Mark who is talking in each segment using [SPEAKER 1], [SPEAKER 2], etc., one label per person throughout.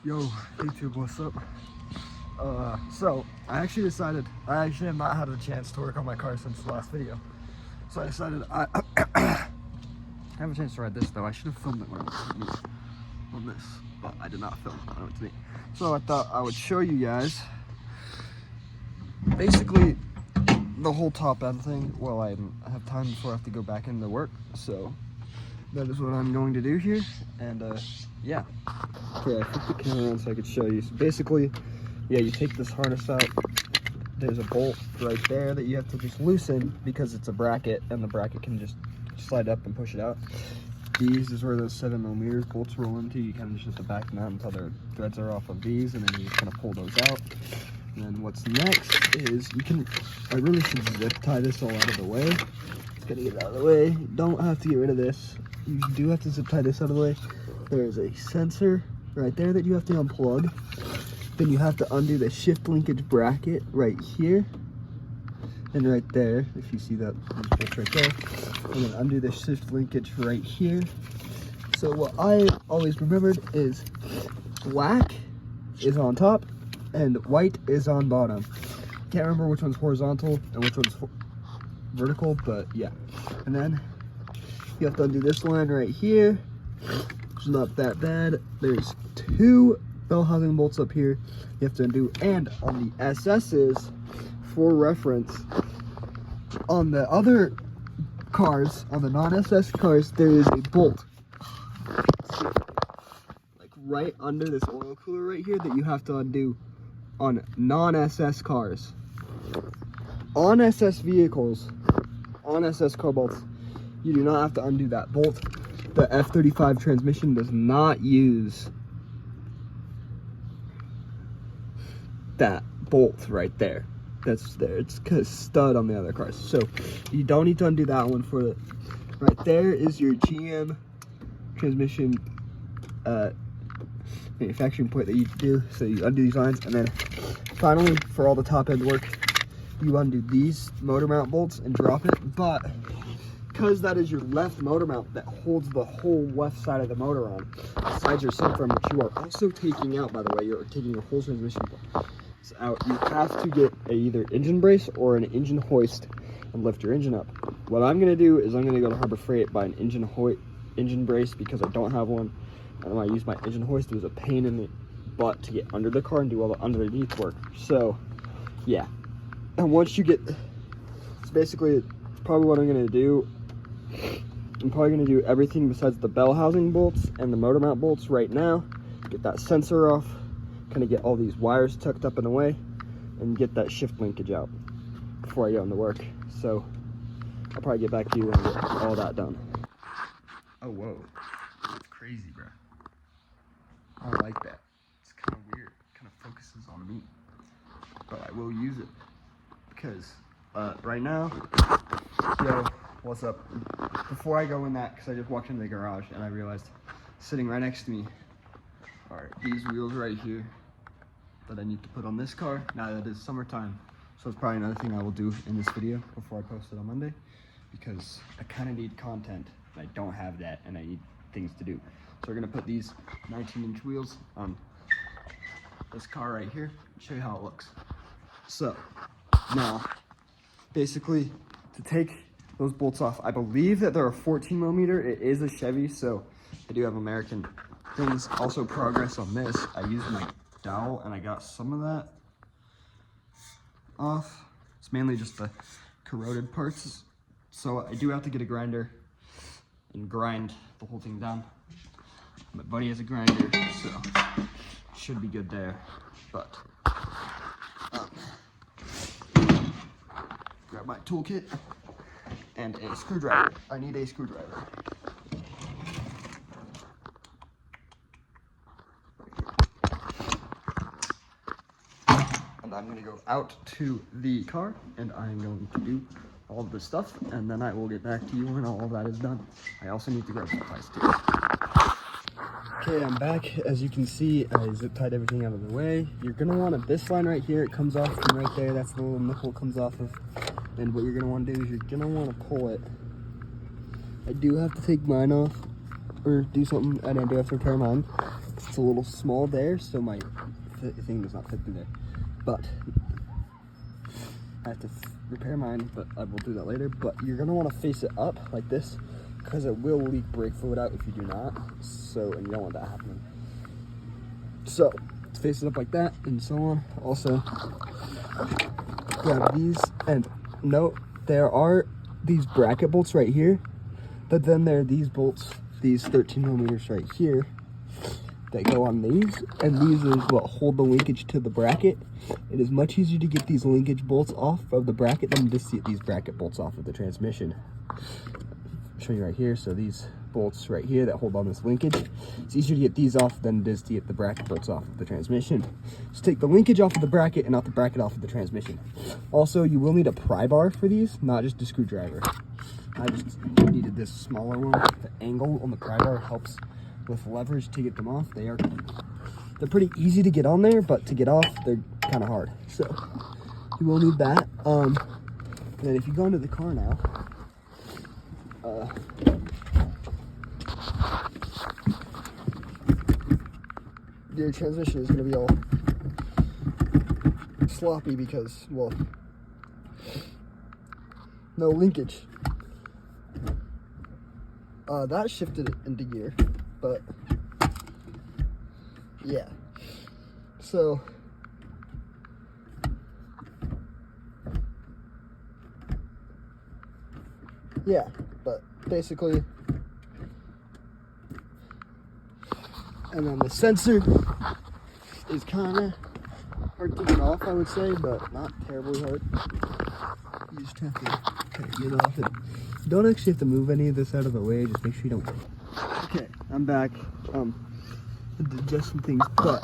[SPEAKER 1] Yo, YouTube, what's up? So I actually have not had a chance to work on my car since the last video. So I decided I have a chance to ride this though. I should have filmed it when I was on this, but I did not film. I don't know what to do. So I thought I would show you guys basically the whole top end thing while I have time before I have to go back into work. So that is what I'm going to do here, and yeah. Okay, I flipped the camera around so I could show you. So basically, yeah, you take this harness out. There's a bolt right there that you have to just loosen because it's a bracket, and the bracket can just slide up and push it out. These is where those 7mm bolts roll into. You kind of just have to back them out until their threads are off of these, and then you just kind of pull those out. And then what's next is I really should zip tie this all out of the way. It's gonna get out of the way. You don't have to get rid of this. You do have to zip tie this out of the way. There's a sensor right there that you have to unplug. Then you have to undo the shift linkage bracket right here and right there, if you see that bolts right there. And then undo the shift linkage right here. So what I always remembered is black is on top and white is on bottom. Can't remember which one's horizontal and which one's vertical, but yeah. And then you have to undo this line right here. It's not that bad. There's 2 bell housing bolts up here you have to undo, and on the SS's, for reference, on the other cars, on the non-SS cars, there is a bolt like right under this oil cooler right here that you have to undo on non-SS cars. On SS vehicles, on SS COBALTs, you do not have to undo that bolt. The F35 transmission does not use that bolt right there. That's there. It's a stud on the other cars. So you don't need to undo that one for it. Right there is your GM transmission manufacturing point that you do. So you undo these lines, and then finally, for all the top end work, you undo these motor mount bolts and drop it. But because that is your left motor mount that holds the whole left side of the motor on, besides your subframe, which you are also taking out, by the way, you're taking your whole transmission out, you have to get either engine brace or an engine hoist and lift your engine up. What I'm going to do is I'm going to go to Harbor Freight, buy an engine brace because I don't have one, and when I use my engine hoist, it was a pain in the butt to get under the car and do all the underneath work. So yeah, and once you get, so basically probably what I'm going to do, I'm probably going to do everything besides the bell housing bolts and the motor mount bolts right now, get that sensor off, kind of get all these wires tucked up and away, and get that shift linkage out before I go into work. So I'll probably get back to you when I get all that done. Oh, whoa. That's crazy, bro. I don't like that. It's kind of weird. It kind of focuses on me. But I will use it because right now, yo, what's up? Before I go in that, because I just walked into the garage and I realized sitting right next to me are these wheels right here that I need to put on this car. Now that it's summertime, so it's probably another thing I will do in this video before I post it on Monday, because I kind of need content. I don't have that, and I need things to do. So we're gonna put these 19-inch wheels on this car right here. Show you how it looks. So now, basically, to take those bolts off, I believe that they're a 14mm. It is a Chevy, so I do have American things. Also, progress on this, I used my dowel and I got some of that off. It's mainly just the corroded parts, so I do have to get a grinder and grind the whole thing down. My buddy has a grinder, so should be good there. But grab my toolkit and a screwdriver. I need a screwdriver. I'm going to go out to the car and I'm going to do all of this stuff, and then I will get back to you when all of that is done. I also need to grab supplies too. Okay, I'm back. As you can see, I zip tied everything out of the way. You're going to want this line right here. It comes off from right there. That's the little nipple it comes off of. And what you're going to want to do is you're going to want to pull it. I do have to take mine off or do something, and I do have to repair mine. It's a little small there, so my thing does not fit through there. But I have to repair mine, but I will do that later. But you're gonna want to face it up like this, because it will leak brake fluid out if you do not. So, and you don't want that happening. So, face it up like that, and so on. Also, grab these, and note there are these bracket bolts right here, but then there are these bolts, these 13 millimeters right here, that go on these, and these is what hold the linkage to the bracket. It is much easier to get these linkage bolts off of the bracket than to get these bracket bolts off of the transmission. I'll show you right here. So these bolts right here that hold on this linkage, it's easier to get these off than it is to get the bracket bolts off of the transmission. So take the linkage off of the bracket and not the bracket off of the transmission. Also, you will need a pry bar for these, not just a screwdriver. I just needed this smaller one. The angle on the pry bar helps with leverage to get them off. They're pretty easy to get on there, but to get off, they're kind of hard. So you will need that. And then if you go into the car now, your transmission is going to be all sloppy because, well, no linkage. That shifted it into gear, but yeah. So yeah, but basically, and then the sensor is kind of hard to get off, I would say, but not terribly hard. You just have to get off it. You don't actually have to move any of this out of the way, just make sure you don't. Okay, I'm back. Just some things, but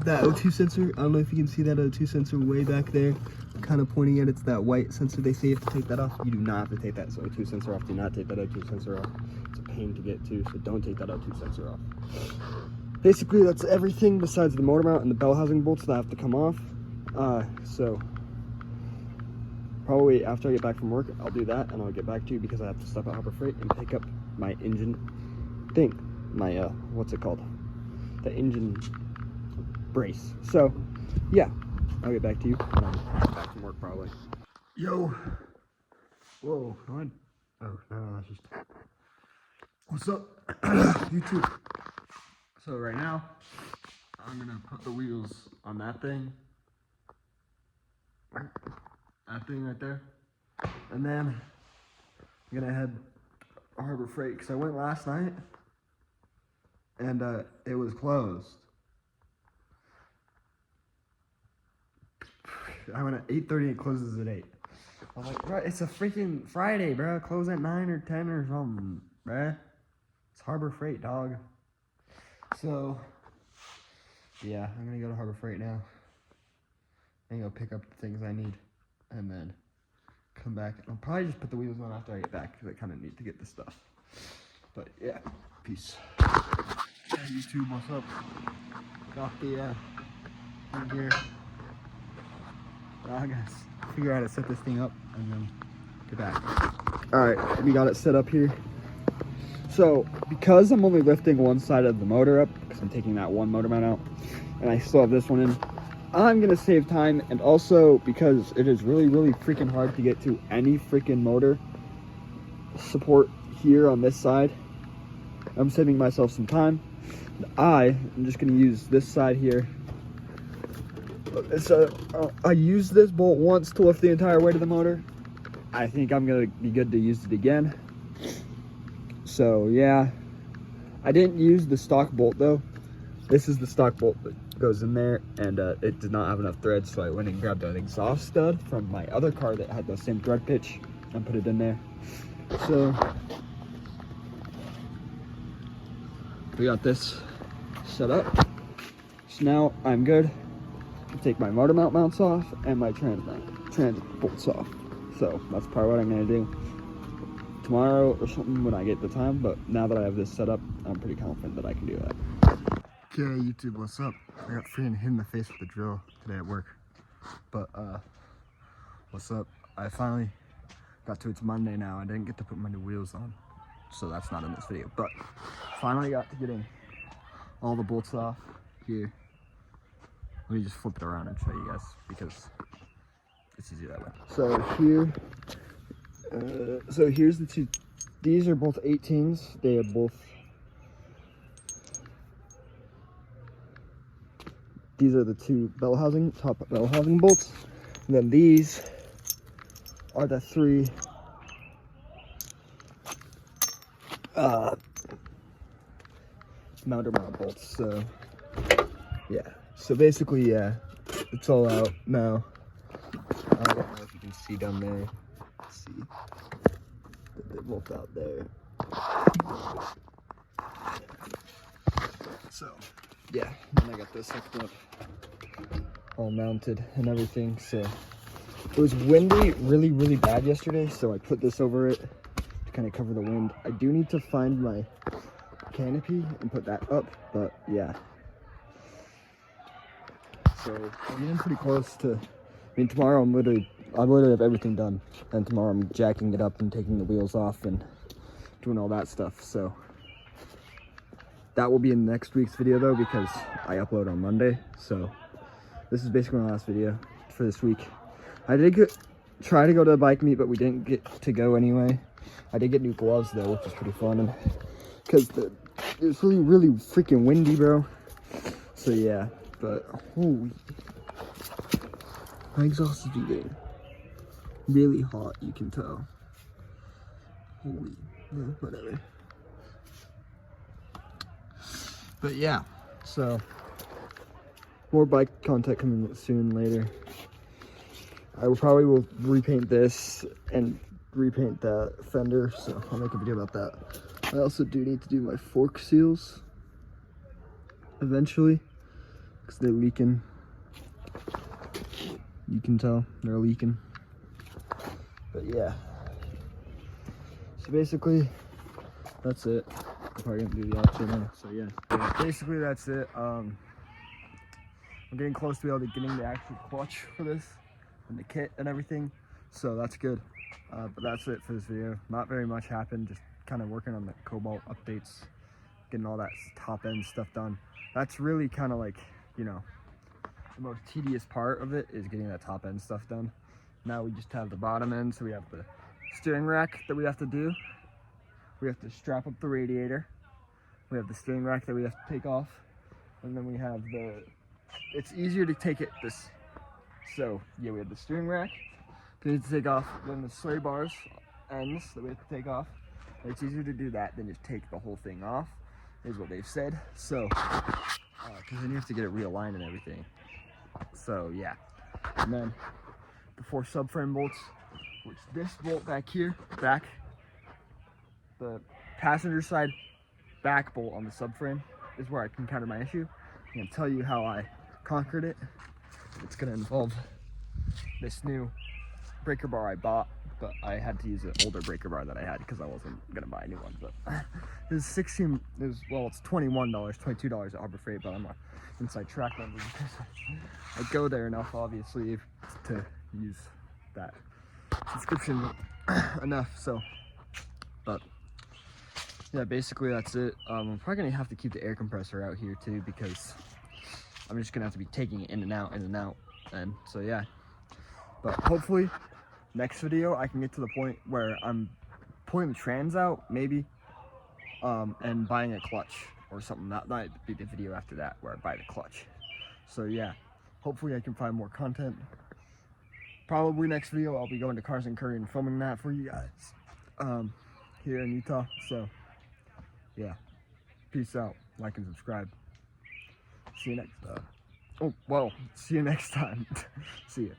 [SPEAKER 1] that O2 sensor, I don't know if you can see that O2 sensor way back there, kind of pointing at it's that white sensor. They say you have to take that off. You do not have to take that O2 sensor off. Do not take that O2 sensor off. It's a pain to get to, so don't take that O2 sensor off. Basically, that's everything besides the motor mount and the bell housing bolts that have to come off. So probably after I get back from work, I'll do that, and I'll get back to you because I have to stop at Harbor Freight and pick up my engine thing, my what's it called, the engine brace. So yeah, I'll get back to you when I'm back from work probably. Yo, whoa, what? Oh no, that's just, what's up, YouTube? So right now, I'm gonna put the wheels on that thing right there, and then I'm gonna head to Harbor Freight because I went last night and it was closed. I went at 8:30 and it closes at 8. I'm like, bro, it's a freaking Friday, bro. Close at 9 or 10 or something, bro. It's Harbor Freight, dog. So yeah, I'm gonna go to Harbor Freight now and go pick up the things I need, and then come back. I'll probably just put the wheels on after I get back because I kind of need to get this stuff. But yeah, peace. Hey YouTube, what's up? Got the thing here. I gotta figure out how to set this thing up and then get back. All right, we got it set up here. So because I'm only lifting one side of the motor up, because I'm taking that one motor mount out, and I still have this one in, I'm gonna save time, and also because it is really, really freaking hard to get to any freaking motor support here on this side. I'm saving myself some time. I'm just gonna use this side here. So I used this bolt once to lift the entire weight of the motor. I think I'm gonna be good to use it again. So yeah, I didn't use the stock bolt though. This is the stock bolt that goes in there, and it did not have enough threads, so I went and grabbed an exhaust stud from my other car that had the same thread pitch and put it in there. So we got this set up. So now I'm good to take my motor mount mounts off and my transit bolts off. So that's probably what I'm gonna do tomorrow or something when I get the time, but now that I have this set up, I'm pretty confident that I can do that. Okay, YouTube, what's up? I got freaking hit in the face with the drill today at work. But what's up? I finally got to, it's Monday now. I didn't get to put my new wheels on, so that's not in this video. But finally got to getting all the bolts off here. Let me just flip it around and show you guys because it's easier that way. So here, so here's the two. These are both 18s. They are both. These are the two bell housing, top bell housing bolts. And then these are the three mounter mount bolts. So yeah. So basically, yeah, it's all out now. I don't know if you can see down there. Let's see. They're both out there. So yeah, then I got this hooked up, all mounted and everything. So it was windy, really bad yesterday, so I put this over it to kind of cover the wind. I do need to find my canopy and put that up, but yeah. So I'm getting pretty close to, I mean, tomorrow I literally have everything done, and tomorrow I'm jacking it up and taking the wheels off and doing all that stuff. So that will be in next week's video though, because I upload on Monday. So this is basically my last video for this week. I did try to go to the bike meet, but we didn't get to go anyway. I did get new gloves though, which was pretty fun, and because it was really freaking windy, bro. So yeah, but holy, my exhaust is getting really hot, you can tell. Holy, whatever. But yeah, so more bike content coming soon later. I will repaint this and repaint that fender, so I'll make a video about that. I also do need to do my fork seals eventually, because they're leaking. You can tell they're leaking. But yeah, so basically that's it. I'm probably gonna do the outro now. So yeah, basically that's it. I'm getting close to be able to getting the actual clutch for this and the kit and everything, so that's good. But that's it for this video. Not very much happened, just kind of working on the COBALT updates, getting all that top end stuff done. That's really kind of like, you know, the most tedious part of it is getting that top end stuff done. Now we just have the bottom end, so we have the steering rack that we have to do. We have to strap up the radiator. We have the steering rack that we have to take off. And then we have the, it's easier to take it this, so yeah, we have the steering rack that we need to take off, then the sway bars ends that we have to take off. And it's easier to do that than just take the whole thing off, is what they've said. So, because then you have to get it realigned and everything. So yeah, and then the 4 subframe bolts, which this bolt back here, the passenger side back bolt on the subframe is where I can counter my issue. I'm gonna tell you how I conquered it. It's gonna involve this new breaker bar I bought, but I had to use an older breaker bar that I had because I wasn't gonna buy a new one. But it was it's $21, $22 at Harbor Freight, but I'm a inside track member because I go there enough, obviously, to use that subscription enough. So, but yeah, basically that's it. I'm probably gonna have to keep the air compressor out here too, because I'm just gonna have to be taking it in and out, and so yeah. But hopefully next video I can get to the point where I'm pulling the trans out, maybe, and buying a clutch or something. That might be the video after that, where I buy the clutch. So yeah, hopefully I can find more content. Probably next video I'll be going to Carson Curry and filming that for you guys here in Utah. So yeah, peace out, like and subscribe. See you next see you next time. See ya.